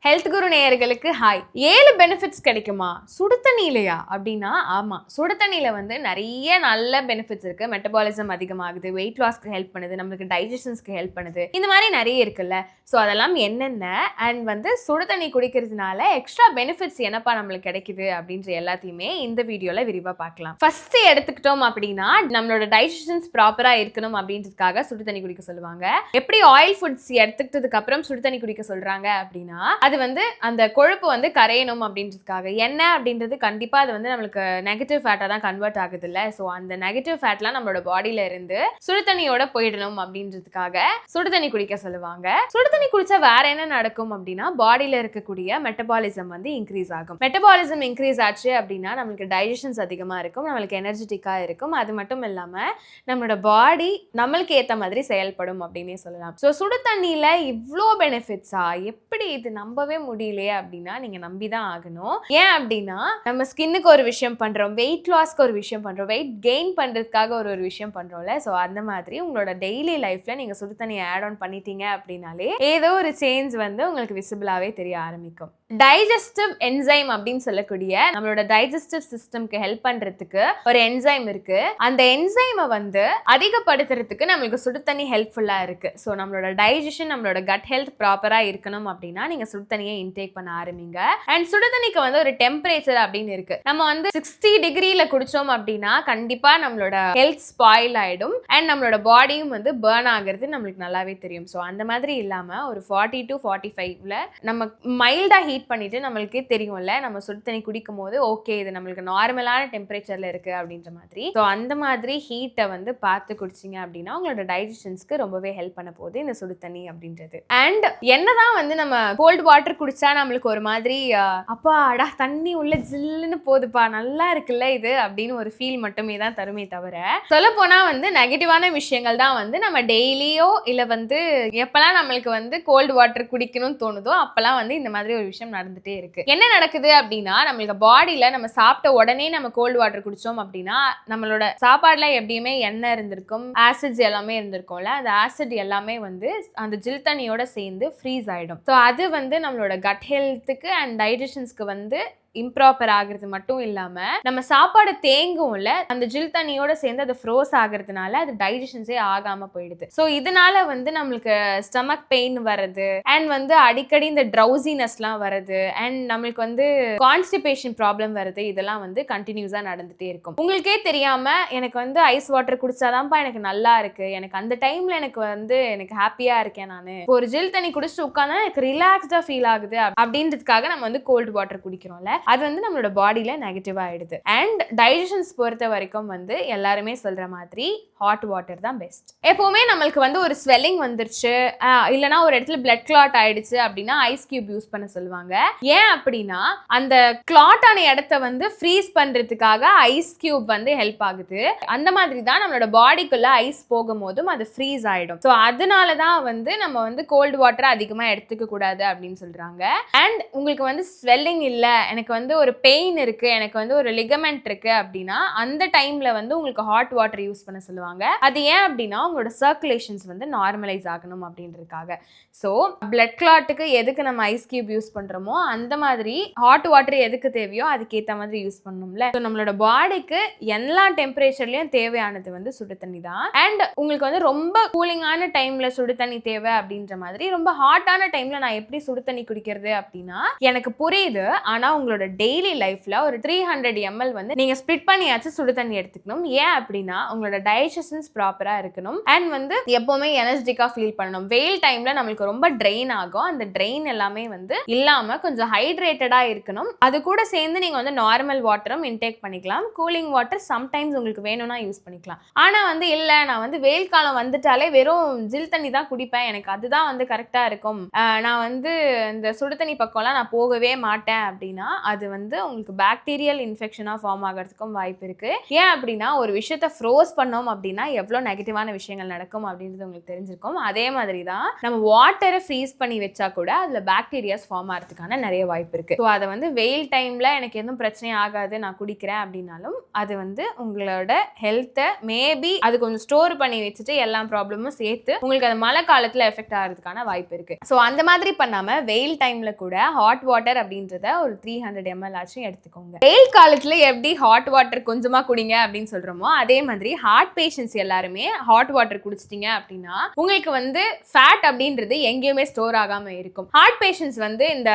Health குரு நேயர்களுக்கு hi. 7 benefits கிடைக்குமா சுடு தண்ணியிலையா அப்படின்னா ஆமா, சுடு தண்ணியில வந்து நிறைய நல்ல பெனிஃபிட்ஸ் இருக்கு. மெட்டபாலிசம் அதிகமாகுது, வெயிட் லாஸ்க்கு ஹெல்ப் பண்ணுது, நம்மளுக்கு டைஜஷன்ஸ்க்கு ஹெல்ப் பண்ணுது, இந்த மாதிரி நிறைய இருக்குல்ல. ஸோ அதெல்லாம் என்னென்ன அண்ட் வந்து சுடு தண்ணி குடிக்கிறதுனால எக்ஸ்ட்ரா பெனிஃபிட்ஸ் என்னப்பா நம்மளுக்கு கிடைக்குது அப்படின்ற எல்லாத்தையுமே இந்த வீடியோல விரிவாக பார்க்கலாம். ஃபர்ஸ்ட் எடுத்துக்கிட்டோம் அப்படின்னா நம்மளோட டைஜஷன்ஸ் ப்ராப்பரா இருக்கணும் அப்படின்றதுக்காக சுடு தண்ணி குடிக்க சொல்லுவாங்க. எப்படி ஆயில் ஃபுட்ஸ் எடுத்துக்கிட்டதுக்கு அப்புறம் சுடு தண்ணி குடிக்க சொல்றாங்க அப்படின்னா அது வந்து அந்த கொழுப்பு வந்து கரையணும் அப்படின்றதுக்காக. என்ன அப்படின்றது கண்டிப்பா அது வந்து நம்மளுக்கு நெகட்டிவ் ஃபேட்டா தான் கன்வெர்ட் ஆகுது இல்ல. ஸோ அந்த நெகட்டிவ் ஃபேட்லாம் நம்மளோட பாடியில இருந்து சுடு தண்ணியோட போயிடணும் அப்படின்றதுக்காக சுடு தண்ணி குடிக்க சொல்லுவாங்க. சுடு தண்ணி குடிச்சா வேற என்ன நடக்கும் அப்படின்னா பாடியில இருக்கக்கூடிய மெட்டபாலிசம் வந்து இன்க்ரீஸ் ஆகும். மெட்டபாலிசம் இன்க்ரீஸ் ஆச்சு அப்படின்னா நம்மளுக்கு டைஜஷன்ஸ் அதிகமா இருக்கும், நம்மளுக்கு எனர்ஜெட்டிக்கா இருக்கும். அது மட்டும் இல்லாம நம்மளோட பாடி நம்மளுக்கு ஏத்த மாதிரி செயல்படும் அப்படின்னே சொல்லலாம். ஸோ சுடு தண்ணியில இவ்வளோ பெனிஃபிட்ஸா, எப்படி இது நம்பவே முடியலையே அப்படின்னா நீங்க நம்பிதான் ஆகணும். ஏன் அப்படின்னா நம்ம ஸ்கின்னுக்கு ஒரு விஷயம் பண்றோம், வெயிட் லாஸ்க்கு ஒரு விஷயம் பண்றோம், வெயிட் கெயின் பண்றதுக்காக ஒரு விஷயம் பண்றோம்ல. ஸோ அந்த மாதிரி உங்களோட டெய்லி லைஃப்ல நீங்க சுடு தண்ணியை ஆட் ஆன் பண்ணிட்டீங்க அப்படின்னாலே ஏதோ ஒரு சேஞ்ச் வந்து உங்களுக்கு விசிபிளாவே தெரிய ஆரம்பிக்கும். டைஜஸ்டிவ் என்சைம் அப்படின்னு சொல்லக்கூடிய நம்மளோட டைஜஸ்டிவ் சிஸ்டம்க்கு ஹெல்ப் பண்றதுக்கு ஒரு என்சைம் இருக்கு. அந்த என்சைமை வந்து அதிகப்படுத்துறதுக்கு நம்மளுக்கு சுடு தண்ணி ஹெல்ப்ஃபுல்லா இருக்கு. ஸோ நம்மளோட டைஜஷன், நம்மளோட கட் ஹெல்த் ப்ராப்பரா இருக்கணும் அப்படின்னா நீங்க சுடு தண்ணியை இன்டேக் பண்ண ஆரம்பிங்க. அண்ட் சுடு தண்ணிக்கு வந்து ஒரு டெம்பரேச்சர் அப்படின்னு இருக்கு. நம்ம வந்து 60 டிகிரில குடிச்சோம் அப்படின்னா கண்டிப்பா நம்மளோட ஹெல்த் ஸ்பாயில் ஆயிடும் அண்ட் நம்மளோட பாடியும் வந்து பர்ன் ஆகிறது நம்மளுக்கு நல்லாவே தெரியும். ஸோ அந்த மாதிரி இல்லாம ஒரு 40 to 45ல நம்ம மைல்டா ஹீட் பண்ணிட்டு நம்மளுக்கே தெரியும்ல, நம்ம சுடு தண்ணி குடிக்கும் போது ஓகே இது நம்மளுக்கு நார்மலான டெம்பரேச்சர்ல இருக்கு அப்படின்ற மாதிரி. ஸோ அந்த மாதிரி ஹீட்டை வந்து பார்த்து குடிச்சிங்க அப்படின்னா உங்களோட டைஜஷன்ஸ்க்கு ரொம்பவே ஹெல்ப் பண்ண போகுது இந்த சுடு தண்ணி அப்படின்றது. அண்ட் என்னதான் வந்து நம்ம கோல்டு வாட்டர் குடிச்சா நம்மளுக்கு ஒரு மாதிரி அப்பா அடா தண்ணி உள்ள ஜில்லுன்னு போதுப்பா நல்லா இருக்குல்ல இது அப்படின்னு ஒரு ஃபீல் மட்டுமே தான் தருமே தவிர, சொல்ல போனா வந்து நெகட்டிவான விஷயங்கள் தான் வந்து நம்ம டெய்லியோ இல்ல வந்து எப்பெல்லாம் நம்மளுக்கு வந்து கோல்டு வாட்டர் குடிக்கணும்னு தோணுதோ அப்பெல்லாம் வந்து இந்த மாதிரி ஒரு விஷயம் நடந்துட்டே இருக்கு. என்ன நடக்குது அப்படின்னா நம்மளுக்கு பாடியில நம்ம சாப்பிட்ட உடனே நம்ம கோல்டு வாட்டர் குடிச்சோம் அப்படின்னா நம்மளோட சாப்பாடுல எப்படியுமே எண்ணெய் இருந்திருக்கும், ஆசிட்ஸ் எல்லாமே இருந்திருக்கும்ல. அந்த ஆசிட் எல்லாமே வந்து அந்த ஜில் தண்ணியோட சேர்ந்து ஃப்ரீஸ் ஆயிடும். ஸோ அது வந்து நம்மளோட கட் ஹெல்த்துக்கு அண்ட் டைஜஷன்ஸ்க்கு வந்து இம்ப்ராப்பர் ஆகிறது மட்டும் இல்லாம நம்ம சாப்பாடு தேங்கும்ல, அந்த ஜில் தண்ணியோட சேர்ந்து அது ஃப்ரோஸ் ஆகிறதுனால அது டைஜஷன்ஸே ஆகாம போயிடுது. ஸோ இதனால வந்து நம்மளுக்கு ஸ்டமக் பெயின் வருது அண்ட் வந்து அடிக்கடி இந்த ட்ரௌசினஸ்லாம் வருது அண்ட் நம்மளுக்கு வந்து கான்ஸ்டிபேஷன் ப்ராப்ளம் வருது. இதெல்லாம் வந்து கண்டினியூஸா நடந்துட்டே இருக்கும். உங்களுக்கே தெரியாம எனக்கு வந்து ஐஸ் வாட்டர் குடிச்சாதான்ப்பா எனக்கு நல்லா இருக்கு, எனக்கு அந்த டைம்ல எனக்கு ஹாப்பியா இருக்கேன், நான் ஒரு ஜில் தண்ணி குடிச்சிட்டு உட்காந்தா எனக்கு ரிலாக்ஸ்டா ஃபீல் ஆகுது அப்படின்றதுக்காக நம்ம வந்து கோல்டு வாட்டர் குடிக்கிறோம்ல, அது வந்து நம்மளோட பாடியில நெகட்டிவா ஆயிடுது. அண்ட் டைஜஷன்ஸ் பொறுத்த வரைக்கும் வந்து எல்லாருமே சொல்ற மாதிரி ஹாட் வாட்டர் தான் பெஸ்ட். எப்பவுமே நம்மளுக்கு வந்து ஒரு ஸ்வெல்லிங் வந்துருச்சு இல்லைன்னா ஒரு இடத்துல பிளட் கிளாட் ஆயிடுச்சு அப்படின்னா ஐஸ் கியூப் யூஸ் பண்ண சொல்லுவாங்க. ஏன் அப்படின்னா அந்த கிளாட் ஆன இடத்த வந்து ஃப்ரீஸ் பண்றதுக்காக ஐஸ் கியூப் வந்து ஹெல்ப் ஆகுது. அந்த மாதிரி தான் நம்மளோட பாடிக்குள்ள ஐஸ் போகும்போதும் அது ஃப்ரீஸ் ஆயிடும். ஸோ அதனால தான் வந்து நம்ம வந்து கோல்டு வாட்டர் அதிகமா எடுத்துக்க கூடாது அப்படின்னு சொல்றாங்க. அண்ட் உங்களுக்கு வந்து ஸ்வெல்லிங் இல்ல, எனக்கு வந்து ஒரு பெயின் இருக்கு, எனக்கு வந்து ஒரு லிகமெண்ட் இருக்கு அப்படின்னா அந்த டைம்ல வந்து உங்களுக்கு ஹாட் வாட்டர் யூஸ் பண்ண சொல்லுவாங்க. அது ஏன் அப்படின்னா உங்களோட சர்க்குலேஷன்ஸ் வந்து நார்மலைஸ் ஆகணும் அப்படின்றதுக்காக. ஸோ பிளட் கிளாட்டுக்கு எதுக்கு நம்ம ஐஸ் கியூப் யூஸ் பண்றோமோ அந்த மாதிரி ஹாட் வாட்டர் எதுக்கு தேவையோ அதுக்கேற்ற மாதிரி யூஸ் பண்ணணும்ல. ஸோ நம்மளோட பாடிக்கு எல்லா டெம்பரேச்சர்லயும் தேவையானது வந்து சுடு தண்ணி தான். அண்ட் உங்களுக்கு வந்து ரொம்ப கூலிங்கான டைம்ல சுடு தண்ணி தேவை அப்படின்ற மாதிரி ரொம்ப ஹாட்டான டைம்ல நான் எப்படி சுடு தண்ணி குடிக்கிறது அப்படின்னா எனக்கு புரியுது. ஆனா உங்களோட டெய்லி லைஃப்ல ஒரு 300 ml வந்து நீங்க ஸ்ப்ளிட் பண்ணியாச்சும் சுடு தண்ணி எடுத்துக்கணும். ஏன் அப்படின்னா உங்களோட டைஜஷன்ஸ் ப்ராப்பரா இருக்கணும் அண்ட் வந்து எப்பவுமே எனர்ஜெட்டிக்கா ஃபீல் பண்ணணும். வெயில் டைம்ல நம்மளுக்கு ரொம்ப ட்ரெயின் ஆகும், அந்த ட்ரெயின் எல்லாமே வந்து இல்லாம கொஞ்சம் ஹைட்ரேட்டடா இருக்கணும். அது கூட சேர்ந்து நீங்க வந்து நார்மல் வாட்டரும் இன்டேக் பண்ணிக்கலாம். கூலிங் வாட்டர் சம்டைம்ஸ் உங்களுக்கு வேணும்னா யூஸ் பண்ணிக்கலாம். ஆனா வந்து இல்ல நான் வந்து வெயில் காலம் வந்துட்டாலே வெறும் ஜில் தண்ணி தான் குடிப்பேன், எனக்கு அதுதான் வந்து கரெக்டா இருக்கும், நான் வந்து இந்த சுடு தண்ணி பக்கம்லாம் நான் போகவே மாட்டேன் அப்படின்னா அது வந்து உங்களுக்கு பாக்டீரியல் இன்ஃபெக்ஷனா ஃபார்ம் ஆகிறதுக்கும் வாய்ப்பு இருக்கு. ஏன் அப்படின்னா ஒரு விஷயத்த ஃப்ரோஸ் பண்ணோம் அப்படின்னா எவ்வளோ நெகட்டிவான விஷயங்கள் நடக்கும் அப்படின்றது உங்களுக்கு தெரிஞ்சிருக்கும். அதே மாதிரி தான் நம்ம வாட்டரை ஃப்ரீஸ் பண்ணி வச்சா கூட அதில் பாக்டீரியாஸ் ஃபார்ம் ஆகிறதுக்கான நிறைய வாய்ப்பு இருக்குது. ஸோ அதை வந்து வெயில் டைமில் எனக்கு எதுவும் பிரச்சனையும் ஆகாது, நான் குடிக்கிறேன் அப்படின்னாலும் அது வந்து உங்களோட ஹெல்த்தை மேபி அது கொஞ்சம் ஸ்டோர் பண்ணி வச்சுட்டு எல்லா ப்ராப்ளமும் சேர்த்து உங்களுக்கு அது மழை காலத்தில் எஃபெக்ட் ஆகிறதுக்கான வாய்ப்பு இருக்குது. ஸோ அந்த மாதிரி பண்ணாமல் வெயில் டைமில் கூட ஹாட் வாட்டர் அப்படின்றத ஒரு 300 ml ஆச்சும் எடுத்துக்கோங்க. வெயில் காலத்தில் எப்படி ஹாட் வாட்டர் கொஞ்சமாக குடிங்க அப்படின்னு சொல்கிறோமோ அதே மாதிரி ஹார்ட் பேஷண்ட்ஸ் எல்லாருமே ஹாட் வாட்டர் குடிச்சிட்டிங்க அப்படின்னா உங்களுக்கு வந்து ஃபேட் அப்படின்றது எங்கேயுமே ஸ்டோர் ஆகாமல் இருக்கும். ஹார்ட் பேஷண்ட்ஸ் வந்து இந்த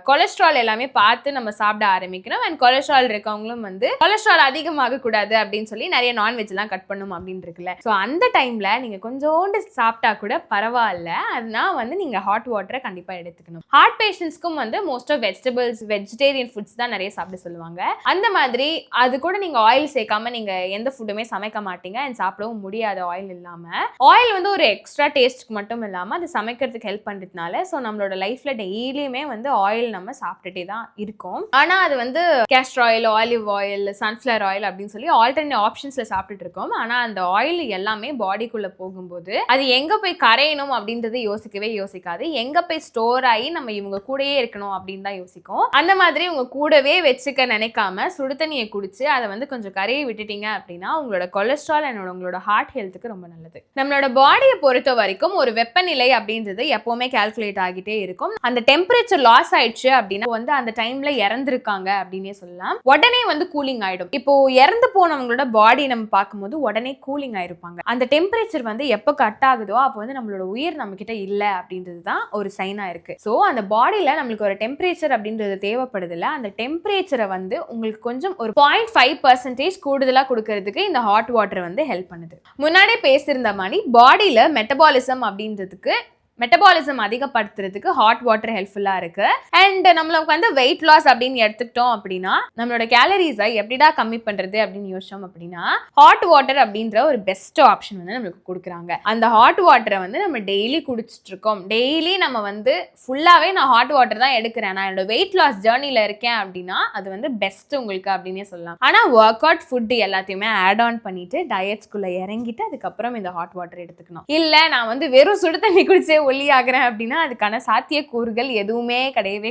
கொலஸ்ட்ரால் எல்லாமே பார்த்து நம்ம சாப்பிட ஆரம்பிக்கணும். அண்ட் கொலஸ்ட்ரால் இருக்கவங்களும் வந்து கொலஸ்ட்ரால் அதிகமாக கூடாது அப்படின்னு சொல்லி நிறைய நான்வெஜ்லாம் கட் பண்ணும் அப்படின்னு இருக்குல்ல. ஸோ அந்த டைமில் நீங்கள் கொஞ்சோண்டு சாப்பிட்டா கூட பரவாயில்ல, அதனால் வந்து நீங்கள் ஹாட் வாட்டரை கண்டிப்பாக எடுத்துக்கணும். ஹார்ட் பேஷண்ட்ஸ்க்கும் வந்து most of vegetables vegetarian foods தான் நிறைய சாப்பிட சொல்லுவாங்க. அந்த மாதிரி அது கூட நீங்கள் ஆயில் சேர்க்காம நீங்கள் எந்த ஃபுட்டுமே சமைக்க மாட்டீங்க அண்ட் சாப்பிடவும் முடியாது ஆயில் இல்லாமல். ஆயில் வந்து ஒரு எக்ஸ்ட்ரா டேஸ்ட்டுக்கு மட்டும் இல்லாமல் அது சமைக்கிறதுக்கு ஹெல்ப் பண்ணுறதுனால ஸோ நம்மளோட லைஃப்பில் டெய்லியுமே வந்து ஆயில் நம்ம சாப்பிட்டுட்டே தான் இருக்கோம். ஆனால் அது வந்து castor oil, olive oil, sunflower oil அப்படின்னு சொல்லி ஆல்டர்னேட் ஆப்ஷன்ஸில் சாப்பிட்டுட்டு இருக்கோம். ஆனால் அந்த ஆயில் எல்லாமே பாடிக்குள்ளே போகும்போது அது எங்கே போய் கரையணும் அப்படின்றது யோசிக்காது. எங்கே போய் ஸ்டோர் ஆகி நம்ம இவங்க கூடயே இருக்கணும் அப்படின்னு தான் யோசிக்கும். அந்த மாதிரி உங்க கூடவே வச்சுக்க நினைக்காம சுடு தண்ணியை குடிச்சு அதை வந்து கொஞ்சம் கரையை விட்டுட்டீங்க அப்படின்னா உங்களோட கொலஸ்ட்ரால் அண்ட் உங்களோட ஹார்ட் ஹெல்த்துக்கு ரொம்ப நல்லது. நம்மளோட பாடியை பொறுத்த வரைக்கும் ஒரு வெப்பநிலை அப்படின்றது எப்பவுமே கால்குலேட் ஆகிட்டே இருக்கும். அந்த டெம்பரேச்சர் லாஸ் ஆயிடுச்சு அப்படின்னா வந்து அந்த டைம்ல இறந்துருக்காங்க அப்படின்னே சொல்லலாம். உடனே வந்து கூலிங் ஆயிடும். இப்போ இறந்து போனவங்களோட பாடி நம்ம பார்க்கும்போது உடனே கூலிங் ஆயிருப்பாங்க. அந்த டெம்பரேச்சர் வந்து எப்போ கட் ஆகுதோ அப்போ வந்து நம்மளோட உயிர் நம்ம கிட்ட இல்ல அப்படின்றது தான் ஒரு சைனா இருக்கு. ஸோ அந்த பாடியில நம்மளுக்கு ஒரு டெம்பரேச்சர் அப்படின்றது தேவைப்படுது இல்ல, அந்த டெம்பரேச்சரை வந்து உங்களுக்கு கொஞ்சம் ஒரு 0.5% கூடுதலா கொடுக்கறதுக்கு இந்த ஹாட் வாட்டர் வந்து ஹெல்ப் பண்ணுது. முன்னாடி பேசியிருந்த மாதிரி பாடியில மெட்டபாலிசம் அப்படின்றதுக்கு மெட்டபாலிசம் அதிகப்படுத்துறதுக்கு ஹாட் வாட்டர் ஹெல்ப்ஃபுல்லாக இருக்கு. அண்ட் நம்மளுக்கு வந்து வெயிட் லாஸ் அப்படின்னு எடுத்துக்கிட்டோம் அப்படின்னா நம்மளோட கேலரிஸை எப்படிடா கம்மி பண்ணுறது அப்படின்னு யோசிச்சோம் அப்படின்னா ஹாட் வாட்டர் அப்படின்ற ஒரு பெஸ்ட் ஆப்ஷன் வந்து நம்மளுக்கு கொடுக்குறாங்க. அந்த ஹாட் வாட்டரை வந்து நம்ம டெய்லி குடிச்சிட்டு இருக்கோம். டெய்லி நம்ம வந்து ஃபுல்லாகவே நான் ஹாட் வாட்டர் தான் எடுக்கிறேன், நான் என்னோட வெயிட் லாஸ் ஜேர்னியில் இருக்கேன் அப்படின்னா அது வந்து பெஸ்ட் உங்களுக்கு அப்படின்னே சொல்லலாம். ஆனால் ஒர்க் அவுட் ஃபுட்டு எல்லாத்தையுமே ஆட் ஆன் பண்ணிட்டு டயட்ஸ்குள்ளே இறங்கிட்டு அதுக்கப்புறம் இந்த ஹாட் வாட்டர் எடுத்துக்கணும். இல்லை நான் வந்து வெறும் சுடு தண்ணி குடிச்சே ஒல்லி ஆகிறேன் அப்படின்னா அதுக்கான சாத்தியக்கூறுகள் எதுவுமே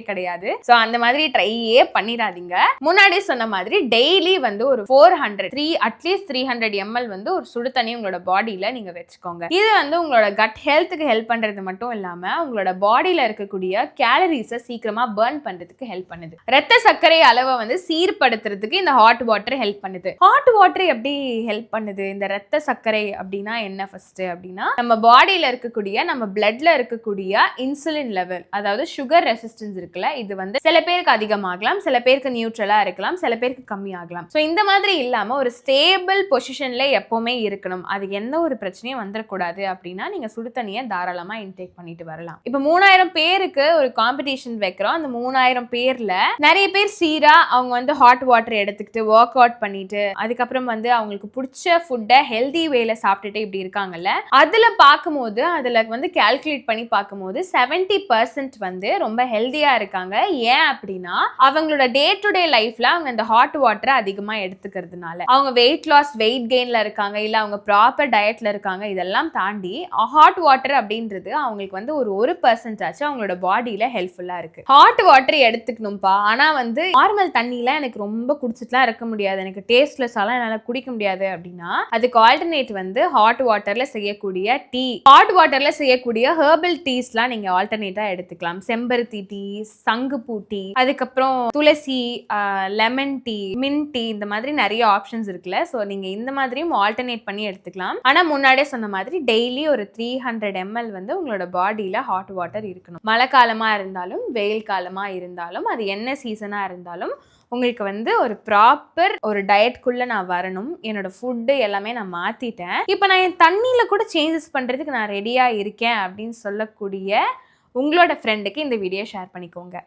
கிடையாது. ஸோ அந்த மாதிரி ட்ரையே பண்ணிடாதீங்க. முன்னாடி சொன்ன மாதிரி டெய்லி வந்து ஒரு 400 அட்லீஸ்ட் 300 ml வந்து ஒரு சுடு தண்ணி உங்களோட பாடியில நீங்க வச்சுக்கோங்க. இது வந்து உங்களோட கட் ஹெல்த்துக்கு ஹெல்ப் பண்றது மட்டும் இல்லாம உங்களோட பாடியில இருக்கக்கூடிய கேலரிஸை சீக்கிரமா பர்ன் பண்றதுக்கு ஹெல்ப் பண்ணுது. ரத்த சர்க்கரை அளவை வந்து சீர்படுத்துறதுக்கு இந்த ஹாட் வாட்டர் ஹெல்ப் பண்ணுது. ஹாட் வாட்டர் எப்படி ஹெல்ப் பண்ணுது? இந்த ரத்த சர்க்கரை அப்படின்னா என்ன ஃபர்ஸ்ட் அப்படின்னா நம்ம பாடியில இருக்கக்கூடிய நம்ம பிளட்ல இருக்கக்கூடிய இன்சுலின் லெவல், அதாவது சுகர் ரெசிஸ்டன்ஸ் இருக்குல்ல, இது வந்து சில பேருக்கு அதிகமாகலாம், சில பேருக்கு நியூட்ரலா இருக்கலாம், சில பேருக்கு கம்மியாகலாம். ஸோ இந்த மாதிரி இல்லாம ஒரு ஸ்டேபிள் பொசிஷன்ல எப்பவுமே இருக்கணும். அது எந்த ஒரு பிரச்சனையும் வந்துடக்கூடாது அப்படின்னா நீங்க சுடு தண்ணியை தாராளமா இன்டேக் பண்ணிட்டு வரலாம். இப்போ 3000 பேருக்கு ஒரு காம்படிஷன் வைக்கிறோம். அந்த 3000 பேர்ல நிறைய பேர் சீரா அவங்க வந்து ஹாட் வாட்டர் எடுத்துக்கிட்டு ஒர்க் அவுட் பண்ணிட்டு அதுக்கப்புறம் வந்து அவங்களுக்கு பிடிச்ச ஃபுட்டை ஹெல்தி வேல சாப்பிட்டுட்டு இப்படி இருக்காங்கல்ல, அதுல பார்க்கும்போது அதுல வந்து கால்குலேட் பண்ணி பார்க்கும்போது 70% வந்து ரொம்ப ஹெல்தியா இருக்காங்க. ஏன் அப்படின்னா அவங்களோட டே டு டே லைஃப்ல அவங்க இந்த ஹாட் வாட்டரை அதிகமா எடுத்துக்கிறதுனால அவங்க வெயிட் லாஸ் வெயிட் கெயின்ல இருக்காங்க, இல்ல அவங்க ப்ராப்பர் டயட்ல இருக்காங்க. இதெல்லாம் தாண்டி ஹாட் வாட்டர் அப்படின்றது அவங்களுக்கு வந்து ஒரு 1% ஆச்சு அவங்களோட பாடியில ஹெல்ப்ஃபுல்லா இருக்கு. ஹாட் வாட்டர் எடுத்துக்கணும்பா, ஆனா வந்து நார்மல் தண்ணியில எனக்கு ரொம்ப குடிச்சிட்டுலாம் இருக்க முடியாது, எனக்கு டேஸ்ட்லெஸ்ஸாலாம் என்னால குடிக்க முடியாது அப்படின்னா அதுக்கு ஆல்டர்னேட் வந்து ஹாட் வாட்டர்ல செய்யக்கூடிய டீ, ஹாட் வாட்டர்ல செய்யக்கூடிய ஹெர்பல் டீஸ்லாம் நீங்க ஆல்டர்னேட்டா எடுத்துக்கலாம். செம்பருத்தி டீ, சங்குப்பூ டீ, அதுக்கப்புறம் துளசி, லெமன் டீ, மின்ட் டீ, இந்த மாதிரி நிறைய ஆப்ஷன்ஸ் இருக்குல்ல. ஸோ நீங்க இந்த மாதிரியும் ஆல்டர்னேட் பண்ணி எடுத்துக்கலாம். ஆனா முன்னாடியே சொன்ன மாதிரி டெய்லி ஒரு 300 ml வந்து உங்களோட பாடியில ஹாட் வாட்டர் இருக்கணும். மழை காலமா இருந்தாலும் வெயில் காலமா இருந்தாலும் அது என்ன சீசனா இருந்தாலும் உங்களுக்கு வந்து ஒரு ப்ராப்பர் ஒரு டயட்குள்ளே நான் வரணும். என்னோட ஃபுட்டு எல்லாமே நான் மாற்றிட்டேன், இப்போ நான் என் தண்ணியில் கூட சேஞ்சஸ் பண்ணுறதுக்கு நான் ரெடியாக இருக்கேன் அப்படின்னு சொல்லக்கூடிய உங்களோட ஃப்ரெண்டுக்கு இந்த வீடியோ ஷேர் பண்ணிக்கோங்க.